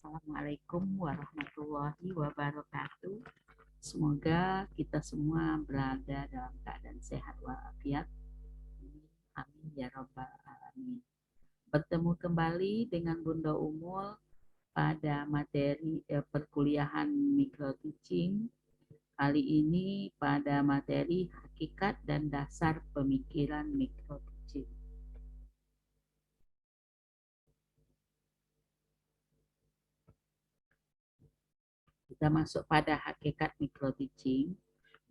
Assalamualaikum warahmatullahi wabarakatuh. Semoga kita semua berada dalam keadaan sehat walafiat. Amin ya rabbal alamin. Bertemu kembali dengan Bunda Umul pada materi perkuliahan micro teaching. Kali ini pada materi hakikat dan dasar pemikiran micro teaching. Kita masuk pada hakikat micro teaching.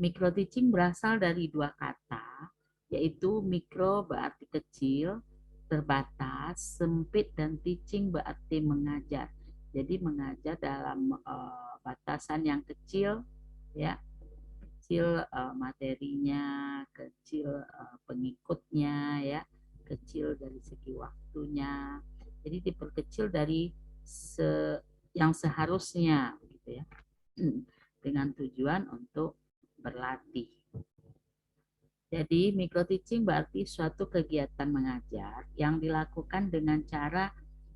Micro teaching berasal dari dua kata, yaitu mikro berarti kecil, terbatas, sempit, dan teaching berarti mengajar. Jadi mengajar dalam batasan yang kecil, ya, kecil materinya, kecil pengikutnya, ya, kecil dari segi waktunya. Jadi diperkecil dari yang seharusnya, gitu ya, dengan tujuan untuk berlatih. Jadi micro teaching berarti suatu kegiatan mengajar yang dilakukan dengan cara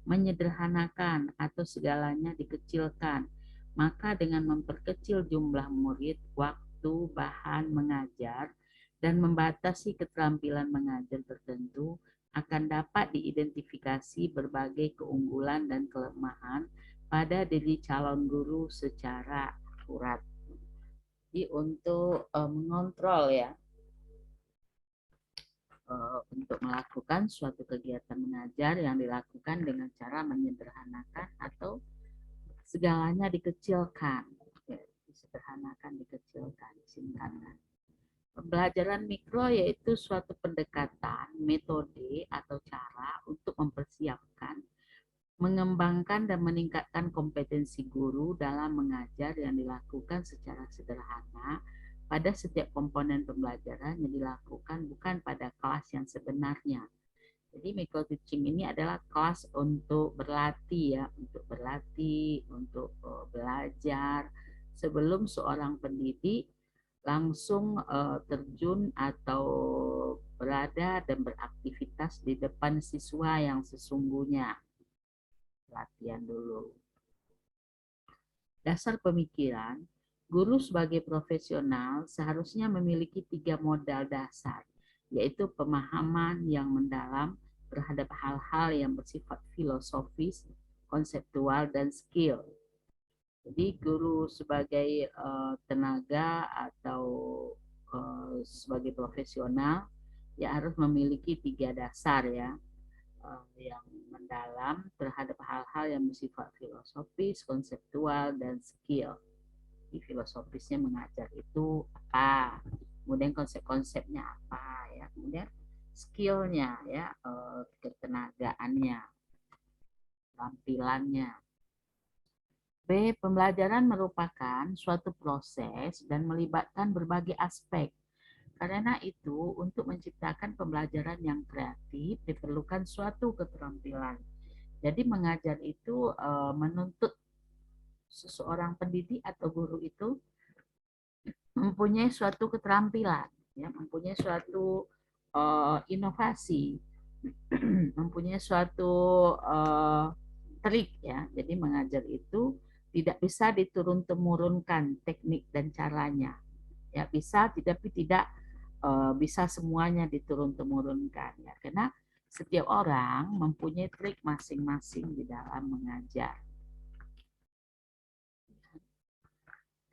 menyederhanakan atau segalanya dikecilkan. Maka dengan memperkecil jumlah murid, waktu, bahan mengajar, dan membatasi keterampilan mengajar tertentu, akan dapat diidentifikasi berbagai keunggulan dan kelemahan pada diri calon guru secara akurat. Jadi untuk mengontrol, ya, untuk melakukan suatu kegiatan mengajar yang dilakukan dengan cara menyederhanakan atau segalanya dikecilkan, ya, disederhanakan, dikecilkan, disingkatkan. Pembelajaran mikro yaitu suatu pendekatan, metode, atau cara untuk mempersiapkan, mengembangkan, dan meningkatkan kompetensi guru dalam mengajar yang dilakukan secara sederhana pada setiap komponen pembelajaran yang dilakukan bukan pada kelas yang sebenarnya. Jadi micro teaching ini adalah kelas untuk berlatih, ya, untuk berlatih, untuk belajar sebelum seorang pendidik langsung terjun atau berada dan beraktivitas di depan siswa yang sesungguhnya. Latihan dulu. Dasar pemikiran, guru sebagai profesional seharusnya memiliki 3 modal dasar, yaitu pemahaman yang mendalam terhadap hal-hal yang bersifat filosofis, konseptual, dan skill. Jadi guru sebagai tenaga atau sebagai profesional ya harus memiliki 3 dasar, ya, yang mendalam terhadap hal-hal yang bersifat filosofis, konseptual, dan skill. Di filosofisnya mengajar itu apa, kemudian konsep-konsepnya apa, ya, kemudian skillnya, ya, ketenagaannya, tampilannya. B. Pembelajaran merupakan suatu proses dan melibatkan berbagai aspek. Karena itu, untuk menciptakan pembelajaran yang kreatif diperlukan suatu keterampilan. Jadi mengajar itu menuntut seseorang pendidik atau guru itu mempunyai suatu keterampilan, ya, mempunyai suatu inovasi, mempunyai suatu trik, ya. Jadi mengajar itu tidak bisa diturun-temurunkan teknik dan caranya, ya, bisa tapi tidak bisa semuanya diturun-temurunkan, ya, karena setiap orang mempunyai trik masing-masing di dalam mengajar.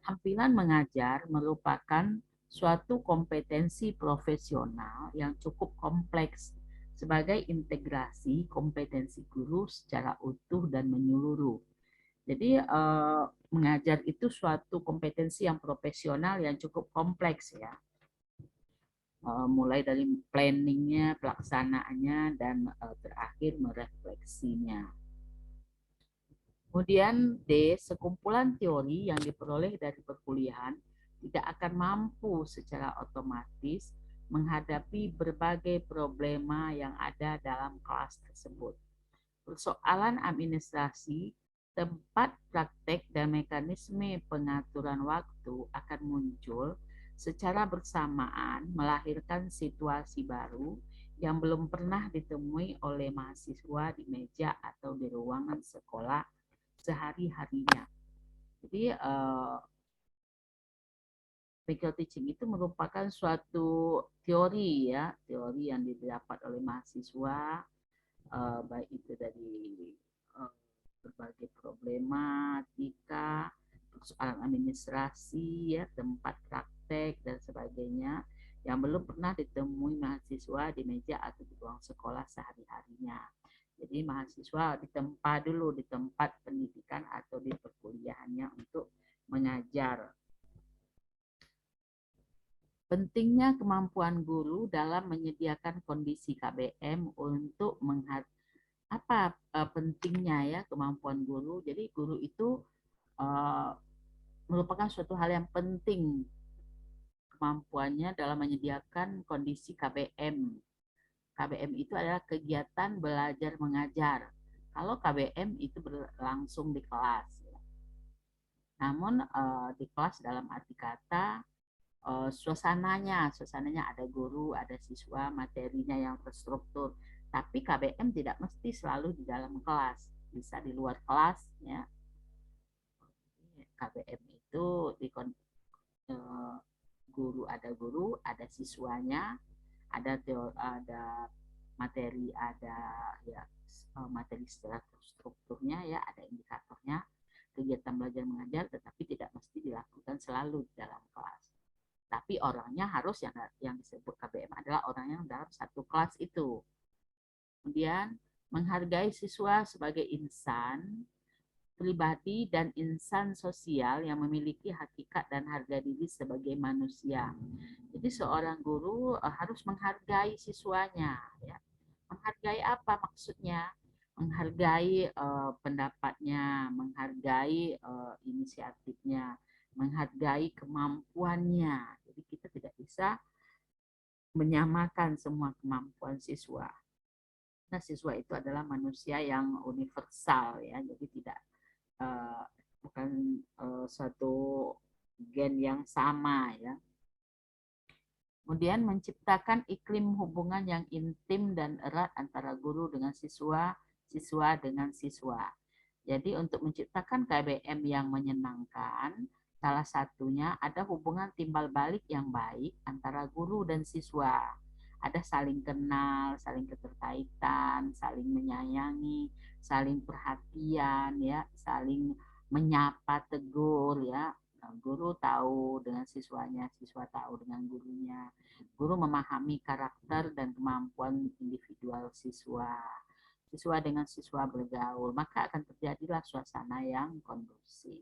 Tampilan mengajar merupakan suatu kompetensi profesional yang cukup kompleks sebagai integrasi kompetensi guru secara utuh dan menyeluruh. Jadi mengajar itu suatu kompetensi yang profesional yang cukup kompleks, ya. Mulai dari planningnya, pelaksanaannya, dan terakhir merefleksinya. Kemudian D, sekumpulan teori yang diperoleh dari perkuliahan tidak akan mampu secara otomatis menghadapi berbagai problema yang ada dalam kelas tersebut. Persoalan administrasi, tempat praktek, dan mekanisme pengaturan waktu akan muncul secara bersamaan melahirkan situasi baru yang belum pernah ditemui oleh mahasiswa di meja atau di ruangan sekolah sehari-harinya. Jadi critical teaching itu merupakan suatu teori ya, teori yang didapat oleh mahasiswa, baik itu dari berbagai problematika, persoalan administrasi ya, tempat praktek dan sebagainya yang belum pernah ditemui mahasiswa di meja atau di ruang sekolah sehari-harinya. Jadi mahasiswa ditempa dulu di tempat pendidikan atau di perkuliahannya untuk mengajar. Pentingnya kemampuan guru dalam menyediakan kondisi KBM untuk apa pentingnya ya kemampuan guru. Jadi guru itu merupakan suatu hal yang penting kemampuannya dalam menyediakan kondisi KBM. KBM itu adalah kegiatan belajar mengajar. Kalau KBM itu berlangsung di kelas. Namun di kelas dalam arti kata suasananya ada guru, ada siswa, materinya yang terstruktur. Tapi KBM tidak mesti selalu di dalam kelas, bisa di luar kelas ya. KBM itu di guru, ada siswanya, ada materi, ada ya materi secara strukturnya ya, ada indikatornya, kegiatan belajar mengajar, tetapi tidak mesti dilakukan selalu di dalam kelas. Tapi orangnya harus yang disebut KBM adalah orang yang dalam satu kelas itu. Kemudian menghargai siswa sebagai insan pribadi dan insan sosial yang memiliki hakikat dan harga diri sebagai manusia. Jadi seorang guru harus menghargai siswanya, ya. Menghargai apa maksudnya? Menghargai pendapatnya, menghargai inisiatifnya, menghargai kemampuannya. Jadi kita tidak bisa menyamakan semua kemampuan siswa. Nah, siswa itu adalah manusia yang universal ya, jadi tidak bukan suatu gen yang sama ya. Kemudian menciptakan iklim hubungan yang intim dan erat antara guru dengan siswa, siswa dengan siswa. Jadi untuk menciptakan KBM yang menyenangkan, salah satunya ada hubungan timbal balik yang baik antara guru dan siswa. Ada saling kenal, saling keterkaitan, saling menyayangi, saling perhatian, ya, saling menyapa, tegur, ya. Guru tahu dengan siswanya, siswa tahu dengan gurunya. Guru memahami karakter dan kemampuan individual siswa. Siswa dengan siswa bergaul, maka akan terjadilah suasana yang kondusif.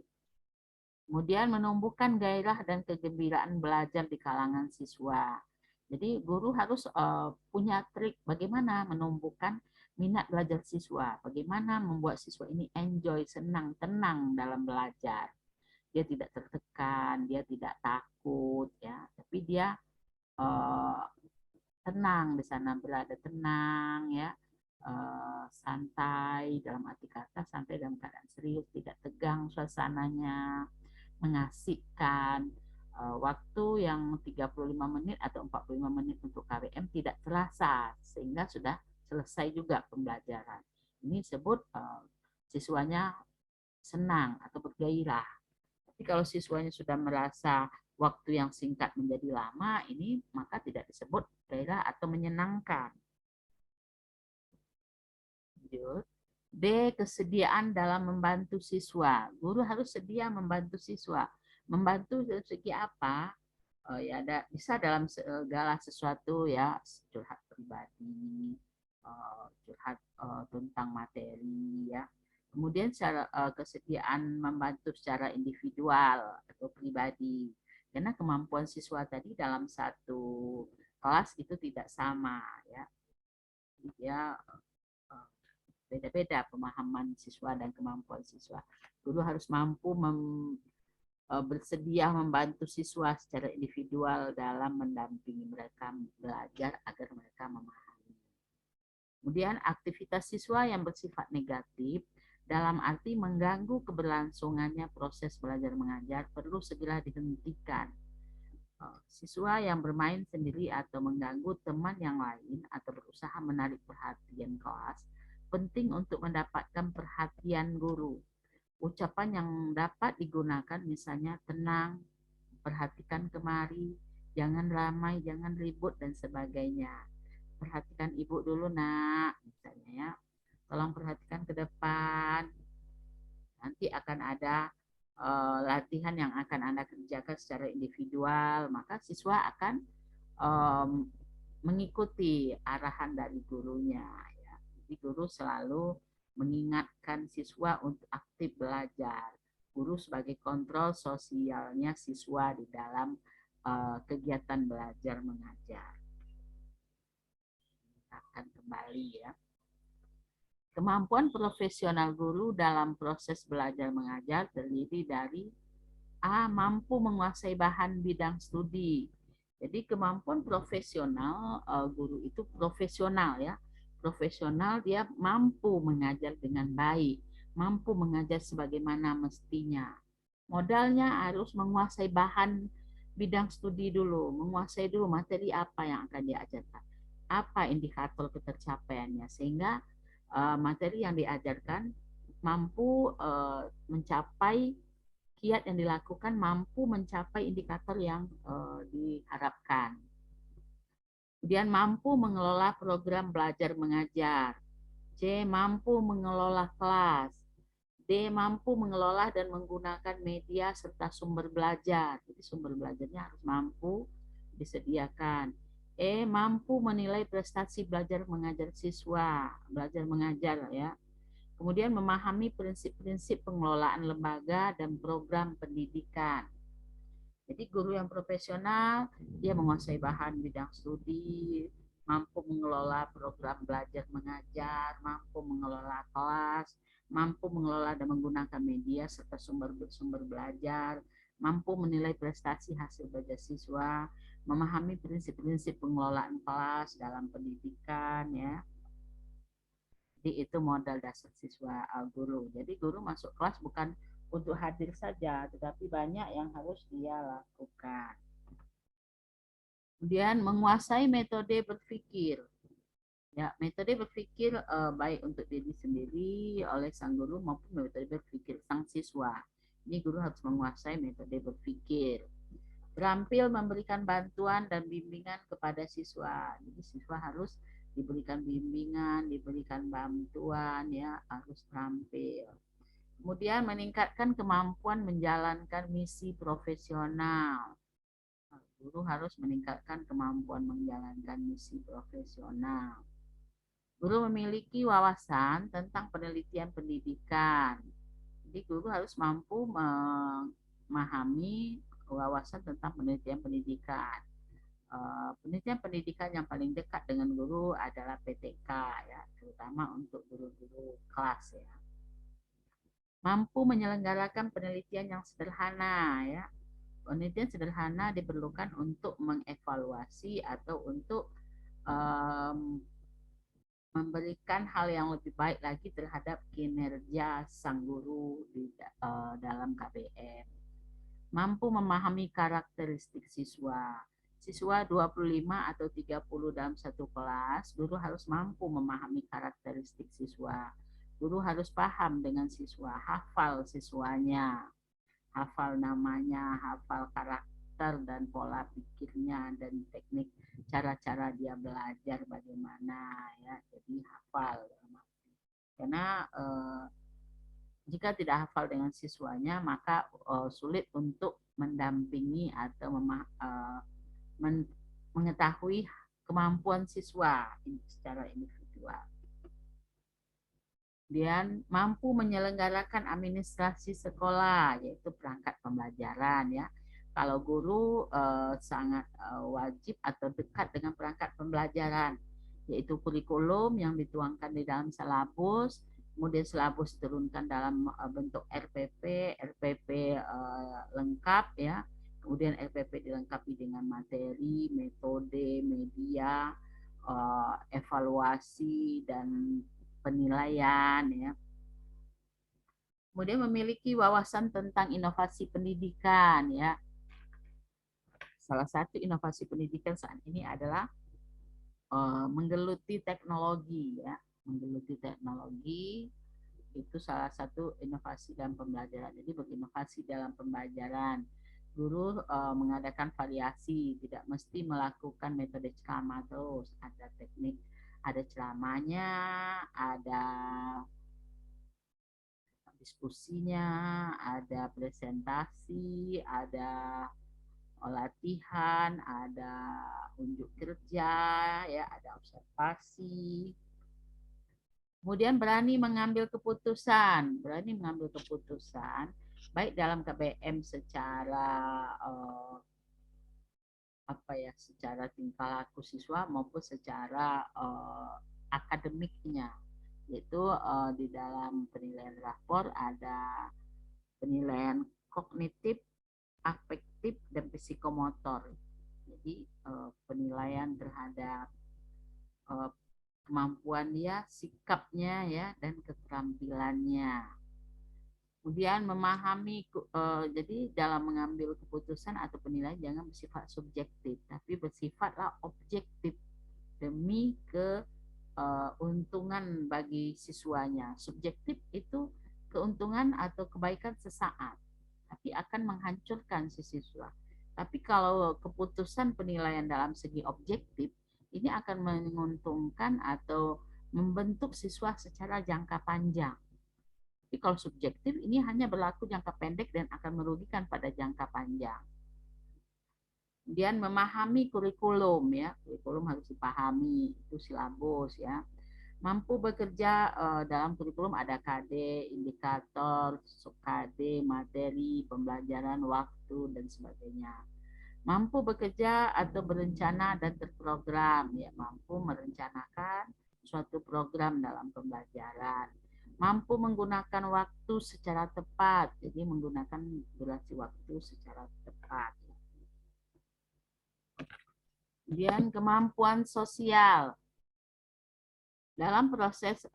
Kemudian menumbuhkan gairah dan kegembiraan belajar di kalangan siswa. Jadi guru harus punya trik bagaimana menumbuhkan minat belajar siswa, bagaimana membuat siswa ini enjoy, senang, tenang dalam belajar. Dia tidak tertekan, dia tidak takut, ya, tapi dia tenang di sana, berada tenang, ya, santai dalam arti kata, santai dalam keadaan serius, tidak tegang suasananya, mengasihkan. Waktu yang 35 menit atau 45 menit untuk KBM tidak terasa, sehingga sudah selesai juga pembelajaran. Ini disebut siswanya senang atau bergairah. Tapi kalau siswanya sudah merasa waktu yang singkat menjadi lama, ini maka tidak disebut gairah atau menyenangkan. D. Kesediaan dalam membantu siswa. Guru harus sedia membantu siswa. Membantu dari segi apa? Ya ada bisa dalam segala sesuatu ya, curhat pribadi, curhat tentang materi ya. Kemudian secara kesediaan membantu secara individual atau pribadi. Karena kemampuan siswa tadi dalam satu kelas itu tidak sama ya. Ya beda-beda pemahaman siswa dan kemampuan siswa. Guru harus mampu bersedia membantu siswa secara individual dalam mendampingi mereka belajar agar mereka memahami. Kemudian aktivitas siswa yang bersifat negatif dalam arti mengganggu keberlangsungannya proses belajar mengajar perlu segera dihentikan. Siswa yang bermain sendiri atau mengganggu teman yang lain atau berusaha menarik perhatian kelas penting untuk mendapatkan perhatian guru. ucapan yang dapat digunakan misalnya tenang, perhatikan kemari, jangan ramai, jangan ribut dan sebagainya. Perhatikan ibu dulu nak, misalnya ya. Tolong perhatikan ke depan. Nanti akan ada latihan yang akan Anda kerjakan secara individual, maka siswa akan um, mengikuti arahan dari gurunya. Ya. Jadi guru selalu mengingatkan siswa untuk aktif belajar. Guru sebagai kontrol sosialnya siswa di dalam kegiatan belajar mengajar. Kita akan kembali ya. Kemampuan profesional guru dalam proses belajar mengajar terdiri dari A. Mampu menguasai bahan bidang studi. Jadi kemampuan profesional guru itu profesional ya. Profesional dia mampu mengajar dengan baik, mampu mengajar sebagaimana mestinya. Modalnya harus menguasai bahan bidang studi dulu, menguasai dulu materi apa yang akan diajarkan, apa indikator ketercapaiannya, sehingga materi yang diajarkan mampu mencapai kiat yang dilakukan, mampu mencapai indikator yang diharapkan. Kemudian mampu mengelola program belajar mengajar. C. Mampu mengelola kelas. D. Mampu mengelola dan menggunakan media serta sumber belajar. Jadi sumber belajarnya harus mampu disediakan. E. Mampu menilai prestasi belajar mengajar siswa. Belajar mengajar ya. Kemudian memahami prinsip-prinsip pengelolaan lembaga dan program pendidikan. Jadi guru yang profesional, dia menguasai bahan bidang studi, mampu mengelola program belajar mengajar, mampu mengelola kelas, mampu mengelola dan menggunakan media serta sumber belajar, mampu menilai prestasi hasil belajar siswa, memahami prinsip-prinsip pengelolaan kelas dalam pendidikan ya. Jadi itu modal dasar siswa guru. Jadi guru masuk kelas bukan untuk hadir saja, tetapi banyak yang harus dia lakukan. Kemudian menguasai metode berpikir. Ya, metode berpikir baik untuk diri sendiri oleh sang guru maupun metode berpikir sang siswa. Ini guru harus menguasai metode berpikir. Terampil memberikan bantuan dan bimbingan kepada siswa. Jadi siswa harus diberikan bimbingan, diberikan bantuan, ya harus terampil. Kemudian meningkatkan kemampuan menjalankan misi profesional. Guru harus meningkatkan kemampuan menjalankan misi profesional. Guru memiliki wawasan tentang penelitian pendidikan. Jadi guru harus mampu memahami wawasan tentang penelitian pendidikan. Penelitian pendidikan yang paling dekat dengan guru adalah PTK ya, terutama untuk guru-guru kelas ya. Mampu menyelenggarakan penelitian yang sederhana ya. Penelitian sederhana diperlukan untuk mengevaluasi atau untuk memberikan hal yang lebih baik lagi terhadap kinerja sang guru di dalam KBM. Mampu memahami karakteristik siswa. Siswa 25 atau 30 dalam satu kelas, guru harus mampu memahami karakteristik siswa. Guru harus paham dengan siswa, hafal siswanya, hafal namanya, hafal karakter dan pola pikirnya dan teknik cara-cara dia belajar bagaimana ya. Jadi hafal. Karena jika tidak hafal dengan siswanya, maka sulit untuk mendampingi atau mengetahui kemampuan siswa secara individual. Kemudian mampu menyelenggarakan administrasi sekolah, yaitu perangkat pembelajaran ya. Kalau guru sangat wajib atau dekat dengan perangkat pembelajaran, yaitu kurikulum yang dituangkan di dalam silabus, kemudian silabus diturunkan dalam bentuk RPP, RPP lengkap ya. Kemudian RPP dilengkapi dengan materi, metode, media, evaluasi dan penilaian ya. Kemudian memiliki wawasan tentang inovasi pendidikan ya. Salah satu inovasi pendidikan saat ini adalah menggeluti teknologi ya, menggeluti teknologi Itu salah satu inovasi dalam pembelajaran. Jadi berinovasi dalam pembelajaran. Guru mengadakan variasi, tidak mesti melakukan metode ceramah terus. Ada teknik, ada ceramahnya, ada diskusinya, ada presentasi, ada latihan, ada unjuk kerja, ya, ada observasi. Kemudian berani mengambil keputusan, baik dalam KBM secara secara tingkah laku siswa maupun secara akademiknya. Yaitu di dalam penilaian rapor ada penilaian kognitif, afektif, dan psikomotor. Jadi penilaian terhadap kemampuan dia, sikapnya ya, dan keterampilannya. Kemudian memahami, jadi dalam mengambil keputusan atau penilaian jangan bersifat subjektif, tapi bersifatlah objektif demi keuntungan bagi siswanya. Subjektif itu keuntungan atau kebaikan sesaat, tapi akan menghancurkan si siswa. Tapi kalau keputusan penilaian dalam segi objektif, ini akan menguntungkan atau membentuk siswa secara jangka panjang. Tapi kalau subjektif ini hanya berlaku jangka pendek dan akan merugikan pada jangka panjang. Kemudian memahami kurikulum ya, kurikulum harus dipahami, itu silabus ya. Mampu bekerja dalam kurikulum ada KD, indikator, sub-KD, materi, pembelajaran, waktu, dan sebagainya. Mampu bekerja atau berencana dan terprogram, ya, mampu merencanakan suatu program dalam pembelajaran. Mampu menggunakan waktu secara tepat, jadi menggunakan durasi waktu secara tepat. Kemudian kemampuan sosial. Dalam proses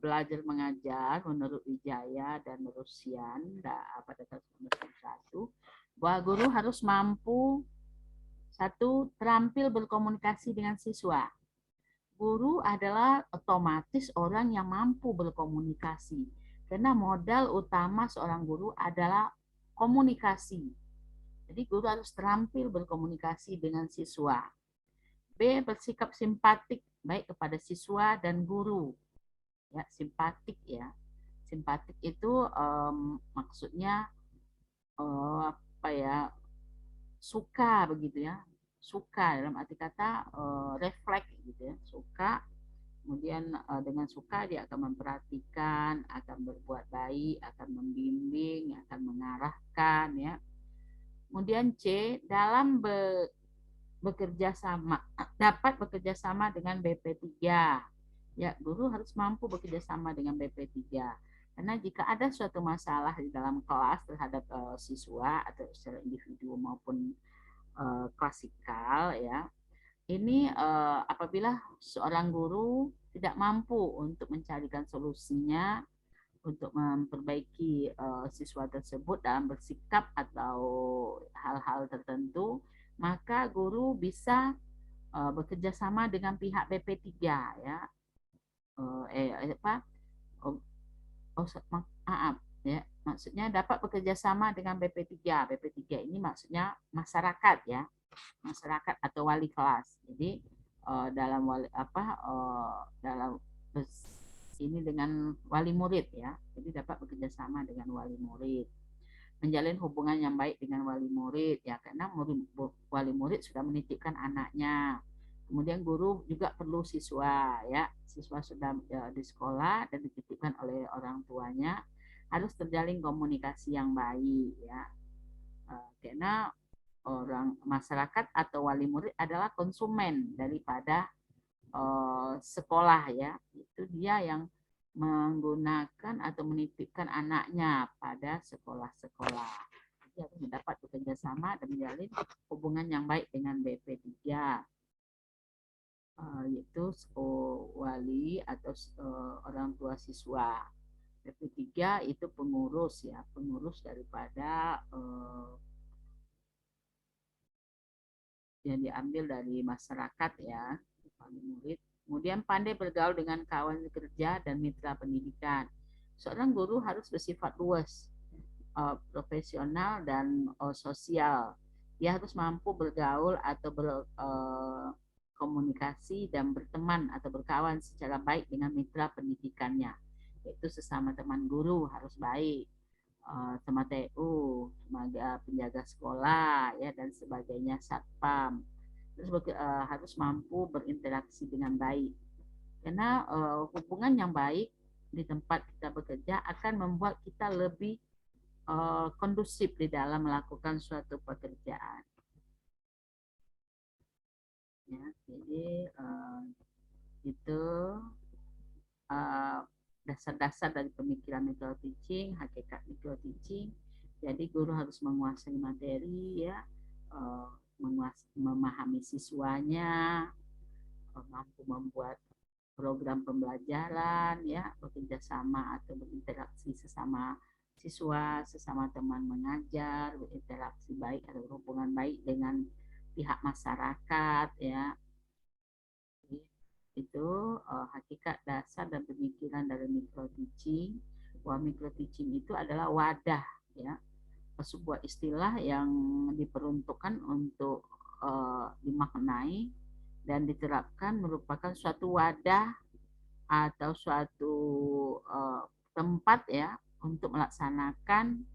belajar mengajar menurut Wijaya dan Rusian pada tahun 1991, bahwa guru harus mampu satu, terampil berkomunikasi dengan siswa. Guru adalah otomatis orang yang mampu berkomunikasi, karena modal utama seorang guru adalah komunikasi. Jadi guru harus terampil berkomunikasi dengan siswa. B, bersikap simpatik baik kepada siswa dan guru. Ya, simpatik ya. Simpatik itu maksudnya apa ya? Suka begitu ya. Suka dalam arti kata refleks gitu ya. Suka, kemudian dengan suka dia akan memperhatikan, akan berbuat baik, akan membimbing, akan mengarahkan ya. Kemudian C, dalam bekerja sama, dapat bekerja sama dengan BP3. Ya, guru harus mampu bekerja sama dengan BP3. Karena jika ada suatu masalah di dalam kelas terhadap siswa atau secara individu maupun klasikal ya, ini apabila seorang guru tidak mampu untuk mencarikan solusinya untuk memperbaiki siswa tersebut dalam bersikap atau hal-hal tertentu, maka guru bisa bekerja sama dengan pihak BP3 ya. Oh, maaf ya, maksudnya dapat bekerja sama dengan BP3. BP3 ini maksudnya masyarakat ya, masyarakat atau wali kelas. Jadi dalam dalam ini dengan wali murid ya. Jadi dapat bekerja sama dengan wali murid. Menjalin hubungan yang baik dengan wali murid ya, karena wali murid sudah menitipkan anaknya. Kemudian guru juga perlu siswa ya. Siswa sudah di sekolah dan dititipkan oleh orang tuanya, harus terjalin komunikasi yang baik ya. Karena orang masyarakat atau wali murid adalah konsumen daripada sekolah ya. Itu dia yang menggunakan atau menitipkan anaknya pada sekolah-sekolah. Jadi harus mendapat bekerja sama dan menjalin hubungan yang baik dengan BP3, yaitu wali atau orang tua siswa. BP3 itu pengurus ya, pengurus daripada yang diambil dari masyarakat ya, wali murid. Kemudian pandai bergaul dengan kawan kerja dan mitra pendidikan. Seorang guru harus bersifat luas, profesional dan sosial. Dia harus mampu bergaul atau berkomunikasi dan berteman atau berkawan secara baik dengan mitra pendidikannya. Yaitu sesama teman guru harus baik, sama TU, penjaga sekolah ya dan sebagainya, satpam. Terus harus mampu berinteraksi dengan baik. Karena hubungan yang baik di tempat kita bekerja akan membuat kita lebih kondusif di dalam melakukan suatu pekerjaan. Ya, jadi itu uh, dasar-dasar dari pemikiran micro teaching, hakikat micro teaching. Jadi guru harus menguasai materi ya, memahami siswanya, mampu membuat program pembelajaran ya, bekerja sama atau berinteraksi sesama siswa, sesama teman mengajar, berinteraksi baik atau hubungan baik dengan pihak masyarakat ya. Itu hakikat dasar dan pemikiran dari micro teaching. Bahwa micro teaching itu adalah wadah ya, sebuah istilah yang diperuntukkan untuk dimaknai dan diterapkan merupakan suatu wadah atau suatu tempat ya untuk melaksanakan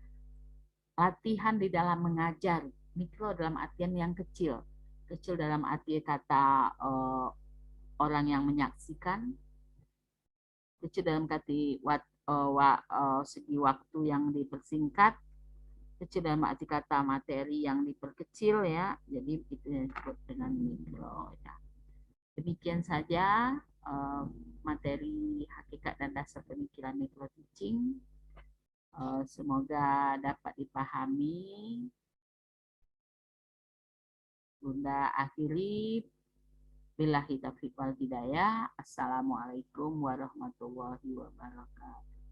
latihan di dalam mengajar. Mikro dalam artian yang kecil, kecil dalam arti kata orang yang menyaksikan, kecil dalam arti segi waktu yang dipersingkat, kecil dalam arti kata materi yang diperkecil ya. Jadi itu yang disebut dengan mikro ya. Demikian saja materi hakikat dan dasar pemikiran micro teaching. Semoga dapat dipahami. Bunda akhiri, billahi taufiq wal hidayah. Assalamualaikum warahmatullahi wabarakatuh.